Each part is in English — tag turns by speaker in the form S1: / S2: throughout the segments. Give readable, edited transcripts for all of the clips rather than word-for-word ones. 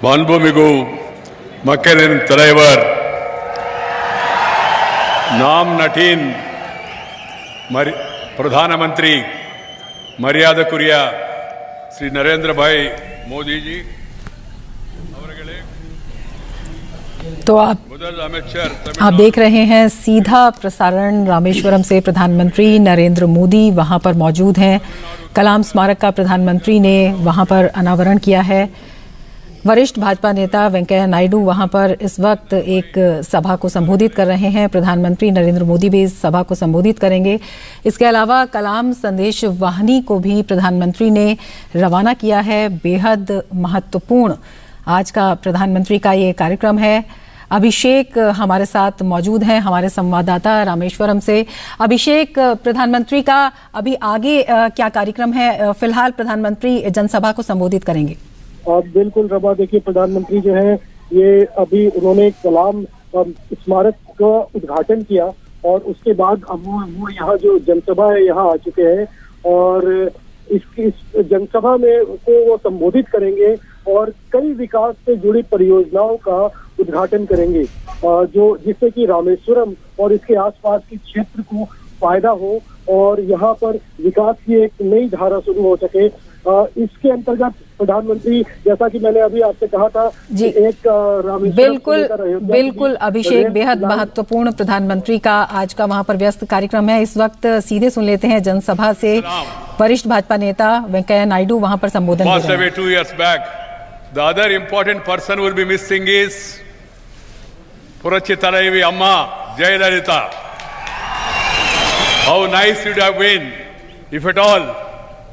S1: மாண்புமிகு மக்களின் தலைவர் நாம் நட்டின் प्रधानमंत्री मर्यादकुरिय श्री नरेंद्र भाई मोदी जी
S2: तो आप देख रहे हैं सीधा प्रसारण रामेश्वरम से। प्रधानमंत्री नरेंद्र मोदी वहां पर मौजूद हैं। कलाम स्मारक का प्रधानमंत्री ने वहां पर अनावरण किया है। वरिष्ठ भाजपा नेता वेंकैया नायडू वहां पर इस वक्त एक सभा को संबोधित कर रहे हैं। प्रधानमंत्री नरेंद्र मोदी भी इस सभा को संबोधित करेंगे। इसके अलावा कलाम संदेश वाहिनी को भी प्रधानमंत्री ने रवाना किया है। बेहद महत्वपूर्ण आज का प्रधानमंत्री का ये कार्यक्रम है। अभिषेक हमारे साथ मौजूद हैं, हमारे संवाददाता रामेश्वरम से। अभिषेक, प्रधानमंत्री का अभी आगे क्या कार्यक्रम है? फिलहाल प्रधानमंत्री जनसभा को संबोधित करेंगे।
S3: बिल्कुल रबा, देखिए प्रधानमंत्री जो है ये अभी उन्होंने कलाम स्मारक का उद्घाटन किया और उसके बाद अब वो यहाँ जो जनसभा है यहाँ आ चुके हैं और इस जनसभा में को वो संबोधित करेंगे और कई विकास से जुड़ी परियोजनाओं का उद्घाटन करेंगे जो जिससे कि रामेश्वरम और इसके आसपास के क्षेत्र को फायदा हो और यहाँ पर विकास की एक नई धारा शुरू हो सके। इसके अंतर्गत प्रधानमंत्री, जैसा कि मैंने अभी आपसे कहा था
S2: जी,
S3: एक
S2: बिल्कुल अभिषेक, बेहद महत्वपूर्ण प्रधानमंत्री का आज का वहां पर व्यस्त कार्यक्रम है। इस वक्त सीधे सुन लेते हैं जनसभा से वरिष्ठ भाजपा नेता वेंकैया नायडू वहां पर संबोधन कर रहे हैं।
S1: 2 years back, the other important person we'll be missing is Purachi Talaivi Amma Jayalalitha. How nice it would have been if at all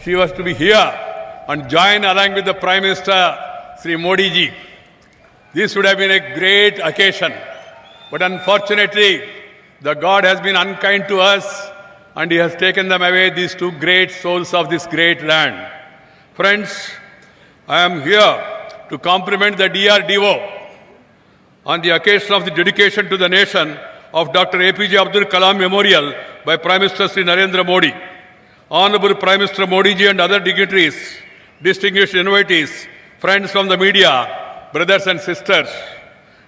S1: she was to be here and join along with the Prime Minister Sri Modi ji. This would have been a great occasion. But unfortunately, the God has been unkind to us and He has taken them away, these two great souls of this great land. Friends, I am here to compliment the DRDO on the occasion of the dedication to the nation of Dr. APJ Abdul Kalam Memorial by Prime Minister Sri Narendra Modi. Honorable Prime Minister Modi ji and other dignitaries, distinguished invitees, friends from the media, brothers and sisters,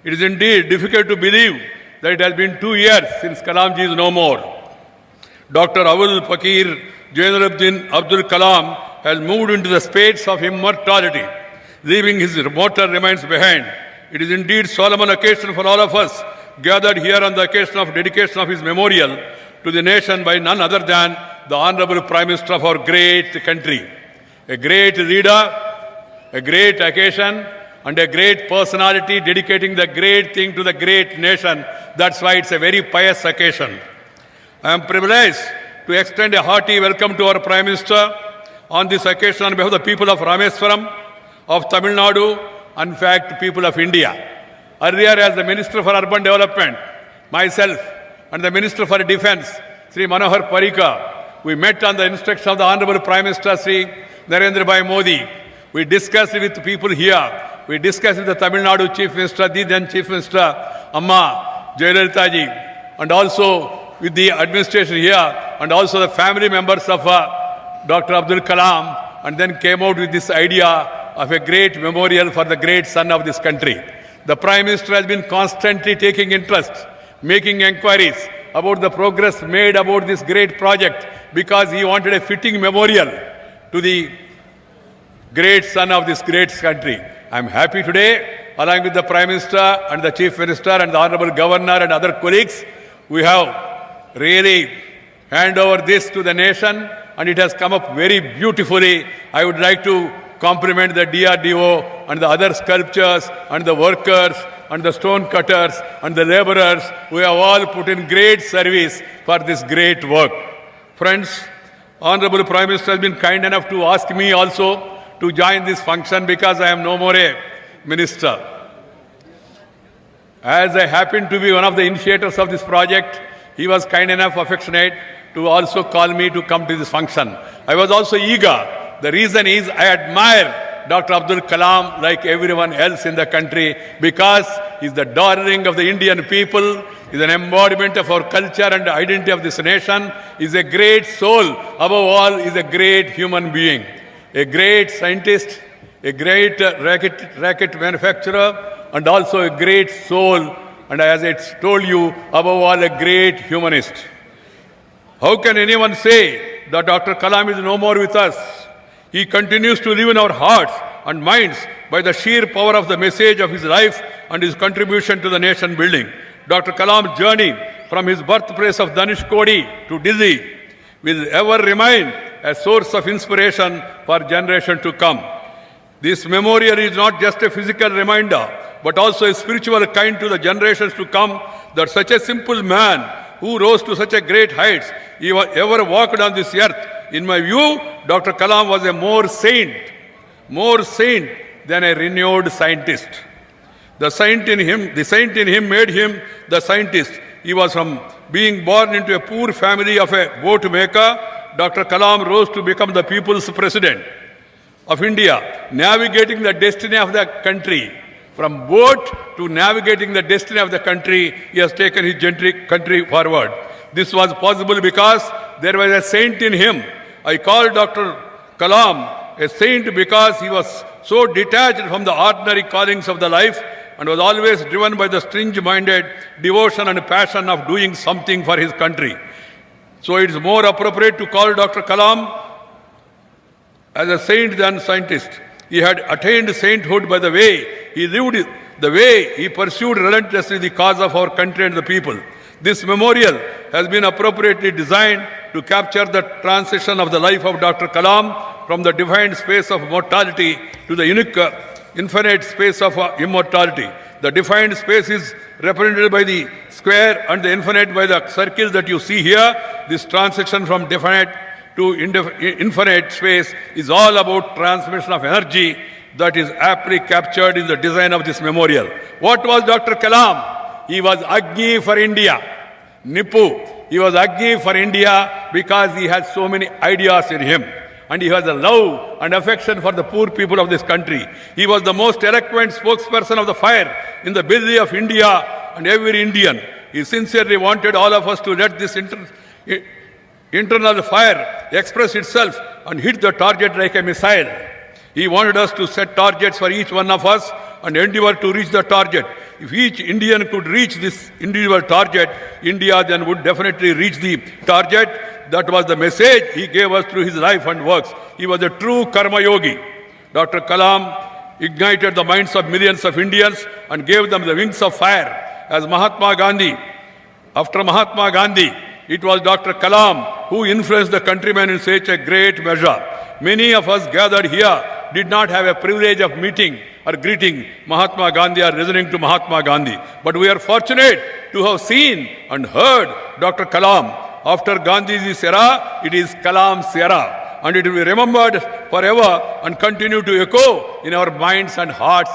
S1: it is indeed difficult to believe that it has been 2 years since Kalam ji is no more. Dr. Awul Pakir Jainuddin Abdul Kalam has moved into the space of immortality, leaving his mortal remains behind. It is indeed solemn occasion for all of us gathered here on the occasion of dedication of his memorial to the nation by none other than the Honorable Prime Minister of our great country. A great leader, a great occasion, and a great personality dedicating the great thing to the great nation. That's why it's a very pious occasion. I am privileged to extend a hearty welcome to our Prime Minister on this occasion on behalf of the people of Rameswaram, of Tamil Nadu, and in fact, people of India. Earlier, as the Minister for Urban Development, myself, and the Minister for Defence, Sri Manohar Parrikar, we met on the instruction of the Honorable Prime Minister Sri Narendra Bhai Modi. We discussed with the people here. We discussed with the Tamil Nadu Chief Minister, the then Chief Minister Amma Jayalalitha ji, and also with the administration here, and also the family members of Dr. Abdul Kalam, and then came out with this idea of a great memorial for the great son of this country. The Prime Minister has been constantly taking interest, making inquiries about the progress made about this great project because he wanted a fitting memorial to the great son of this great country. I am happy today, along with the Prime Minister and the Chief Minister and the Honorable Governor and other colleagues, we have really handed over this to the nation and it has come up very beautifully. I would like to compliment the DRDO and the other sculptors and the workers and the stone cutters and the laborers who have all put in great service for this great work. Friends, Honorable Prime Minister has been kind enough to ask me also to join this function because I am no more a minister. As I happen to be one of the initiators of this project, he was kind enough, affectionate, to also call me to come to this function. I was also eager. The reason is I admire Dr. Abdul Kalam like everyone else in the country because he's the darling of the Indian people, he's an embodiment of our culture and identity of this nation, he's a great soul, above all, he's a great human being, a great scientist, a great racket manufacturer, and also a great soul, and as I told you, above all, a great humanist. How can anyone say that Dr. Kalam is no more with us? He continues to live in our hearts and minds by the sheer power of the message of his life and his contribution to the nation building. Dr. Kalam's journey from his birthplace of Dhanushkodi to Delhi will ever remain a source of inspiration for generations to come. This memorial is not just a physical reminder, but also a spiritual kind to the generations to come that such a simple man who rose to such a great heights ever walked on this earth. In my view, Dr. Kalam was a more saint than a renowned scientist. The saint in him made him the scientist. He was from being born into a poor family of a boat maker. Dr. Kalam rose to become the people's president of India, navigating the destiny of the country. From boat to navigating the destiny of the country, he has taken his country forward. This was possible because there was a saint in him. I call Dr. Kalam a saint because he was so detached from the ordinary callings of the life and was always driven by the stringy-minded devotion and passion of doing something for his country. So it is more appropriate to call Dr. Kalam as a saint than scientist. He had attained sainthood by the way he lived, the way he pursued relentlessly the cause of our country and the people. This memorial has been appropriately designed to capture the transition of the life of Dr. Kalam from the defined space of mortality to the unique, infinite space of immortality. The defined space is represented by the square and the infinite by the circle that you see here. This transition from definite to infinite space is all about transmission of energy that is aptly captured in the design of this memorial. What was Dr. Kalam? He was Agni for India. Nipu. He was Agni for India because he had so many ideas in him. And he has a love and affection for the poor people of this country. He was the most eloquent spokesperson of the fire in the belly of India and every Indian. He sincerely wanted all of us to let this internal fire express itself and hit the target like a missile. He wanted us to set targets for each one of us and endeavor to reach the target. If each Indian could reach this individual target, India then would definitely reach the target. That was the message he gave us through his life and works. He was a true karma yogi. Dr. Kalam ignited the minds of millions of Indians and gave them the wings of fire. As Mahatma Gandhi, after Mahatma Gandhi, it was Dr. Kalam who influenced the countrymen in such a great measure. Many of us gathered here did not have a privilege of meeting or greeting Mahatma Gandhi or listening to Mahatma Gandhi. But we are fortunate to have seen and heard Dr. Kalam. After Gandhi's era, it is Kalam's era. And it will be remembered forever and continue to echo in our minds and hearts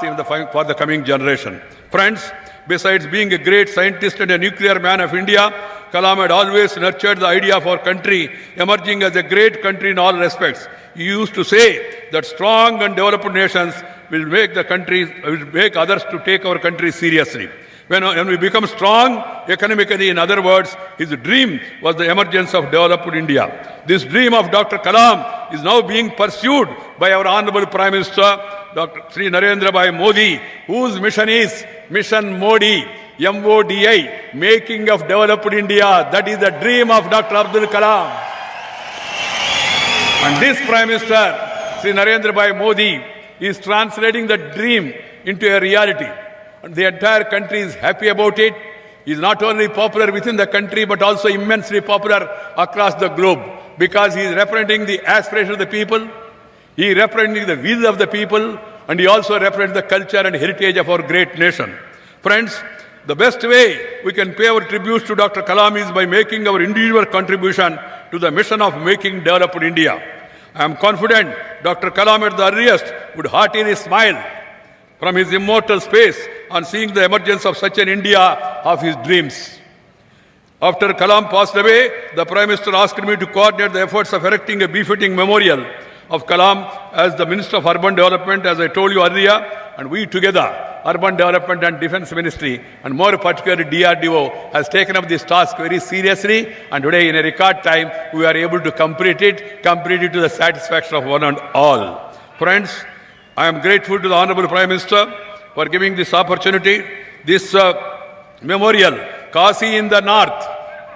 S1: for the coming generation. Friends, besides being a great scientist and a nuclear man of India, Kalam had always nurtured the idea of our country emerging as a great country in all respects. He used to say that strong and developed nations will make others to take our country seriously. When we become strong economically, in other words, his dream was the emergence of developed India. This dream of Dr. Kalam is now being pursued by our Honorable Prime Minister, Dr. Sri Narendra Bhai Modi, whose mission is Mission Modi, MODI, making of developed India. That is the dream of Dr. Abdul Kalam. And this Prime Minister, Sri Narendra Bhai Modi, is translating the dream into a reality. And the entire country is happy about it. He is not only popular within the country, but also immensely popular across the globe because he is representing the aspirations of the people, he is representing the will of the people, and he also represents the culture and heritage of our great nation. Friends, the best way we can pay our tributes to Dr. Kalam is by making our individual contribution to the mission of making developed India. I am confident Dr. Kalam at the earliest would heartily smile from his immortal space on seeing the emergence of such an India of his dreams. After Kalam passed away, the Prime Minister asked me to coordinate the efforts of erecting a befitting memorial of Kalam as the Minister of Urban Development, as I told you earlier, and we together, Urban Development and Defence Ministry, and more particularly DRDO, has taken up this task very seriously, and today in a record time, we are able to complete it to the satisfaction of one and all. Friends, I am grateful to the Honorable Prime Minister for giving this opportunity. This memorial, Kasi in the north,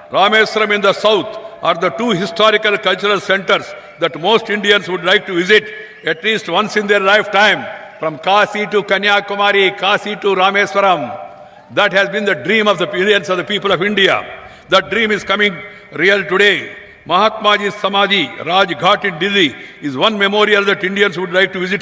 S1: Rameswaram in the south, are the two historical cultural centers that most Indians would like to visit at least once in their lifetime. From Kasi to Kanyakumari, Kasi to Rameswaram. That has been the dream of the millions of the people of India. That dream is coming real today. Mahatmaji's Samadhi, Raj Ghat in Delhi, is one memorial that Indians would like to visit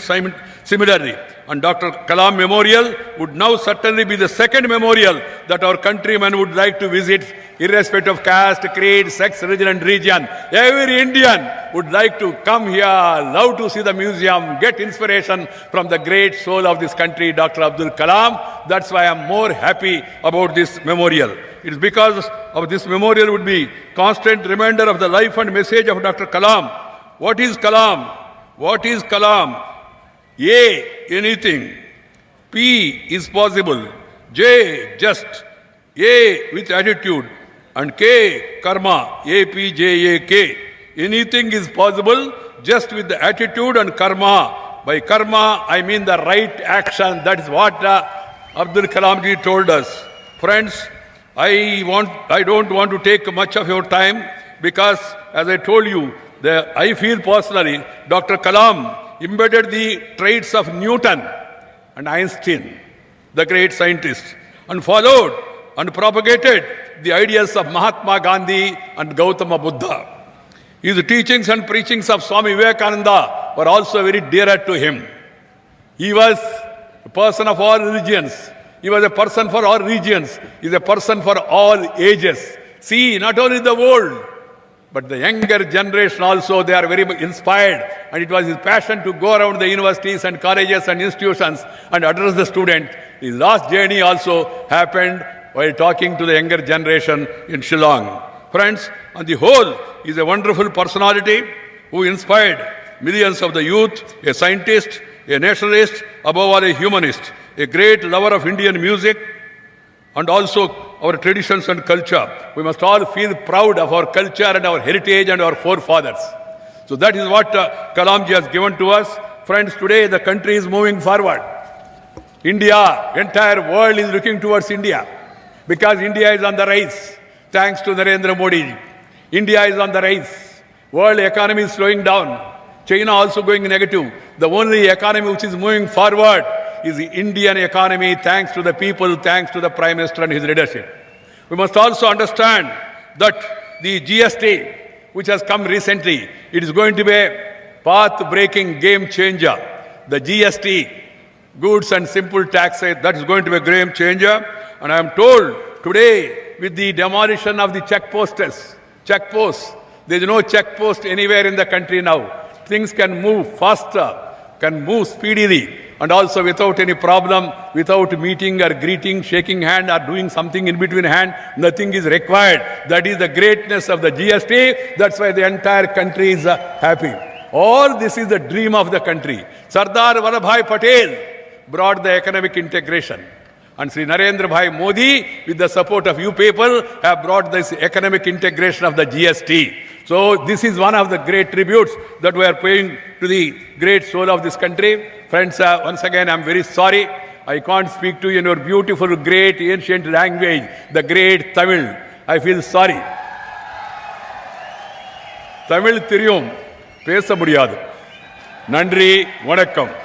S1: similarly. And Dr. Kalam Memorial would now certainly be the second memorial that our countrymen would like to visit, irrespective of caste, creed, sex, religion and region. Every Indian would like to come here, love to see the museum, get inspiration from the great soul of this country, Dr. Abdul Kalam. That's why I'm more happy about this memorial. It's because of this memorial would be constant reminder of the life and message of Dr. Kalam. What is Kalam? What is Kalam? A, anything. P is possible. J, just. A, with attitude. And K, karma. A-P-J-A-K. Anything is possible just with the attitude and karma. By karma, I mean the right action. That is what Abdul Kalam ji told us. Friends, I don't want to take much of your time because, as I told you, I feel personally, Dr. Kalam embedded the traits of Newton and Einstein, the great scientists, and followed and propagated the ideas of Mahatma Gandhi and Gautama Buddha. His teachings and preachings of Swami Vivekananda were also very dear to him. He was a person of all religions. He was a person for all regions. He is a person for all ages. See, not only the world, but the younger generation also, they are very inspired. And it was his passion to go around the universities and colleges and institutions and address the student. His last journey also happened while talking to the younger generation in Shillong. Friends, on the whole, he is a wonderful personality who inspired millions of the youth, a scientist, a nationalist, above all a humanist, a great lover of Indian music and also our traditions and culture. We must all feel proud of our culture and our heritage and our forefathers. So that is what Kalamji has given to us. Friends, today the country is moving forward. India, entire world is looking towards India because India is on the rise. Thanks to Narendra Modi. India is on the rise. World economy is slowing down. China also going negative. The only economy which is moving forward is the Indian economy, thanks to the people, thanks to the Prime Minister and his leadership. We must also understand that the GST, which has come recently, it is going to be a path-breaking game changer. The GST, goods and simple taxes, that is going to be a game changer. And I am told today, with the demolition of the checkposts, there is no checkpost anywhere in the country now. Things can move faster, can move speedily, and also without any problem, without meeting or greeting, shaking hand or doing something in between hand, nothing is required. That is the greatness of the GST. That's why the entire country is happy. All this is the dream of the country. Sardar Vallabhbhai Patel brought the economic integration. And Sri Narendra Bhai Modi, with the support of you people, have brought this economic integration of the GST. So this is one of the great tributes that we are paying to the great soul of this country. Friends, once again, I'm very sorry. I can't speak to you in your beautiful, great, ancient language, the great Tamil. I feel sorry. Tamil theriyum, pesa mudiyadu. Nandri, vanakkam.